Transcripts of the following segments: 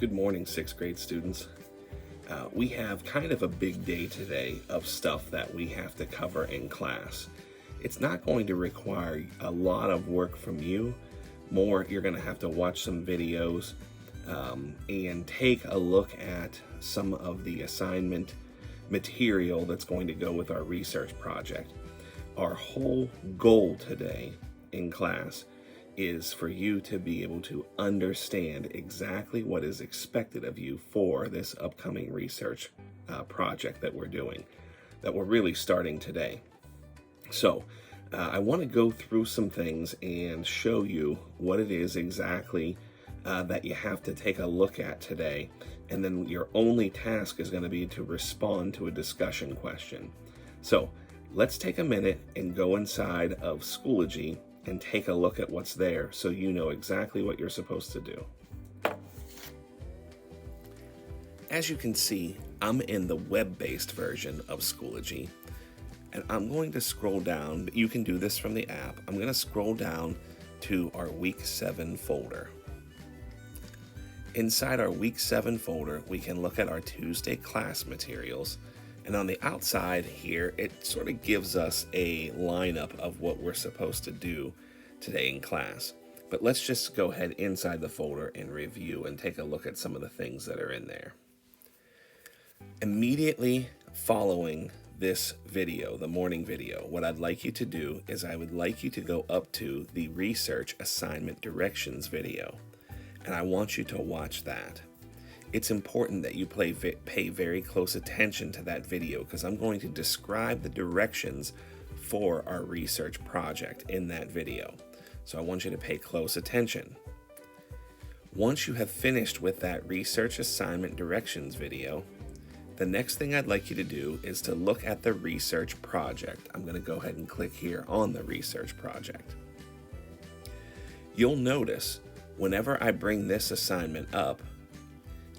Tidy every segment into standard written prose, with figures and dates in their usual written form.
Good morning, sixth grade students. We have kind of a big day today of stuff that we have to cover in class. It's not going to require a lot of work from you. More, you're going to have to watch some videos and take a look at some of the assignment material that's going to go with our research project. Our whole goal today in class is for you to be able to understand exactly what is expected of you for this upcoming research project that we're doing, that we're really starting today. So I want to go through some things and show you what it is exactly that you have to take a look at today. And then your only task is going to be to respond to a discussion question. So let's take a minute and go inside of Schoology and take a look at what's there so you know exactly what you're supposed to do. As you can see, I'm in the web-based version of Schoology, and I'm going to scroll down, but you can do this from the app. I'm going to scroll down to our Week 7 folder. Inside our Week 7 folder, we can look at our Tuesday class materials. And on the outside here, it sort of gives us a lineup of what we're supposed to do today in class. But let's just go ahead inside the folder and review and take a look at some of the things that are in there. Immediately following this video, the morning video, what I'd like you to do is I would like you to go up to the research assignment directions video. And I want you to watch that. It's important that you pay very close attention to that video because I'm going to describe the directions for our research project in that video. So I want you to pay close attention. Once you have finished with that research assignment directions video, the next thing I'd like you to do is to look at the research project. I'm going to go ahead and click here on the research project. You'll notice whenever I bring this assignment up,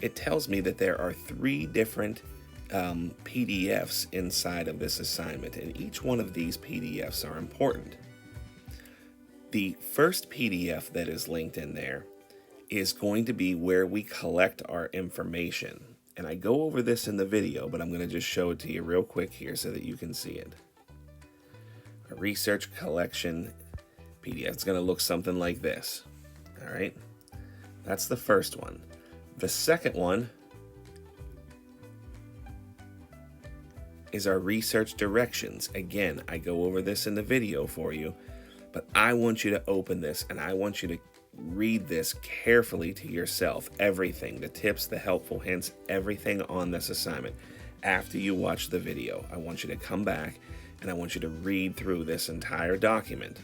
it tells me that there are 3 different PDFs inside of this assignment, and each one of these PDFs are important. The first PDF that is linked in there is going to be where we collect our information. And I go over this in the video, but I'm going to just show it to you real quick here so that you can see it. A research collection PDF. It's going to look something like this. All right. That's the first one. The second one is our research directions. Again, I go over this in the video for you, but I want you to open this and I want you to read this carefully to yourself. Everything, the tips, the helpful hints, everything on this assignment. After you watch the video, I want you to come back and I want you to read through this entire document.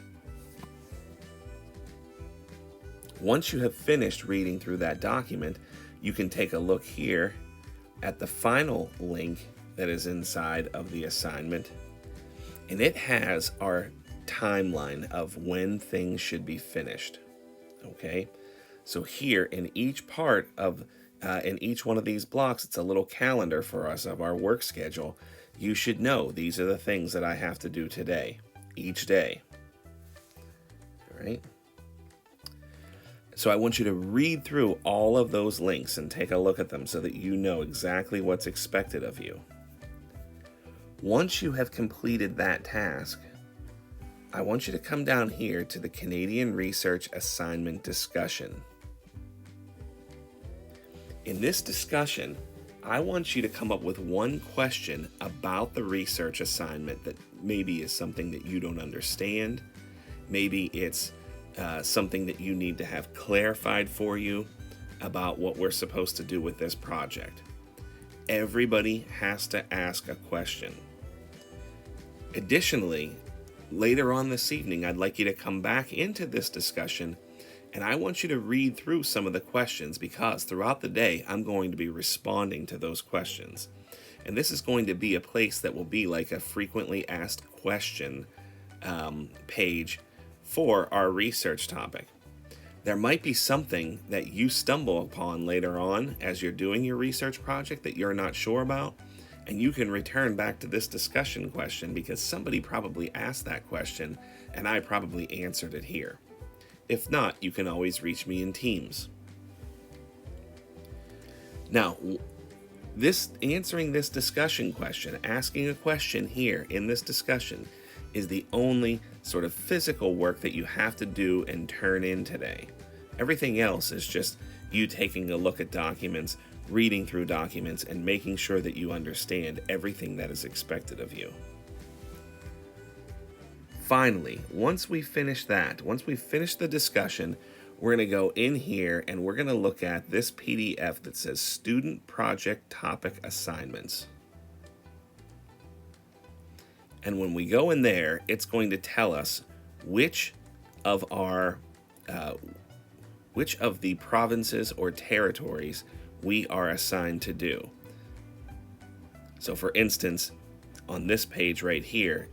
Once you have finished reading through that document, you can take a look here at the final link that is inside of the assignment, and it has our timeline of when things should be finished. Okay, so here in each part of in each one of these blocks, it's a little calendar for us of our work schedule. You should know these are the things that I have to do today, each day. All right. So I want you to read through all of those links and take a look at them so that you know exactly what's expected of you. Once you have completed that task, I want you to come down here to the Canadian Research Assignment Discussion. In this discussion, I want you to come up with one question about the research assignment that maybe is something that you don't understand. Maybe it's something that you need to have clarified for you about what we're supposed to do with this project. Everybody has to ask a question. Additionally, later on this evening, I'd like you to come back into this discussion and I want you to read through some of the questions because throughout the day, I'm going to be responding to those questions. And this is going to be a place that will be like a frequently asked question page for our research topic. There might be something that you stumble upon later on as you're doing your research project that you're not sure about, and you can return back to this discussion question because somebody probably asked that question and I probably answered it here. If not, you can always reach me in Teams. Now, answering this discussion question, asking a question here in this discussion, is the only sort of physical work that you have to do and turn in today. Everything else is just you taking a look at documents, reading through documents, and making sure that you understand everything that is expected of you. Finally, once we finish the discussion, we're going to go in here and we're going to look at this PDF that says Student Project Topic Assignments. And when we go in there, it's going to tell us which of the provinces or territories we are assigned to do. So for instance, on this page right here,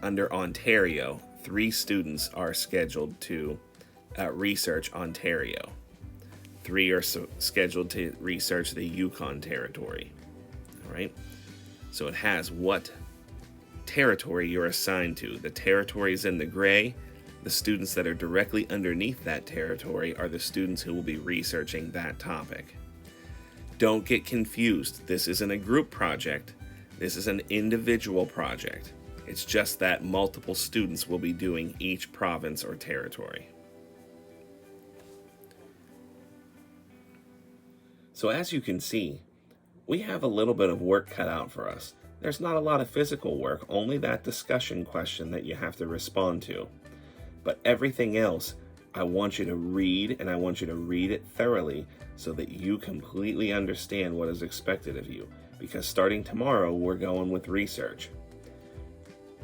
under Ontario, 3 students are scheduled to research Ontario. 3 are scheduled to research the Yukon territory. All right. So it has what territory you're assigned to. The territory is in the gray. The students that are directly underneath that territory are the students who will be researching that topic. Don't get confused. This isn't a group project. This is an individual project. It's just that multiple students will be doing each province or territory. So as you can see, we have a little bit of work cut out for us. There's not a lot of physical work, only that discussion question that you have to respond to. But everything else, I want you to read, and I want you to read it thoroughly so that you completely understand what is expected of you. Because starting tomorrow, we're going with research.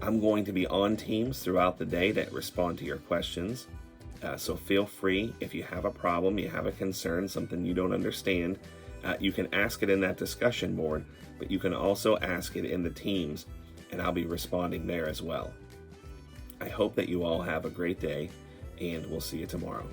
I'm going to be on teams throughout the day that respond to your questions. So feel free, if you have a problem, you have a concern, something you don't understand, you can ask it in that discussion board, but you can also ask it in the teams, and I'll be responding there as well. I hope that you all have a great day, and we'll see you tomorrow.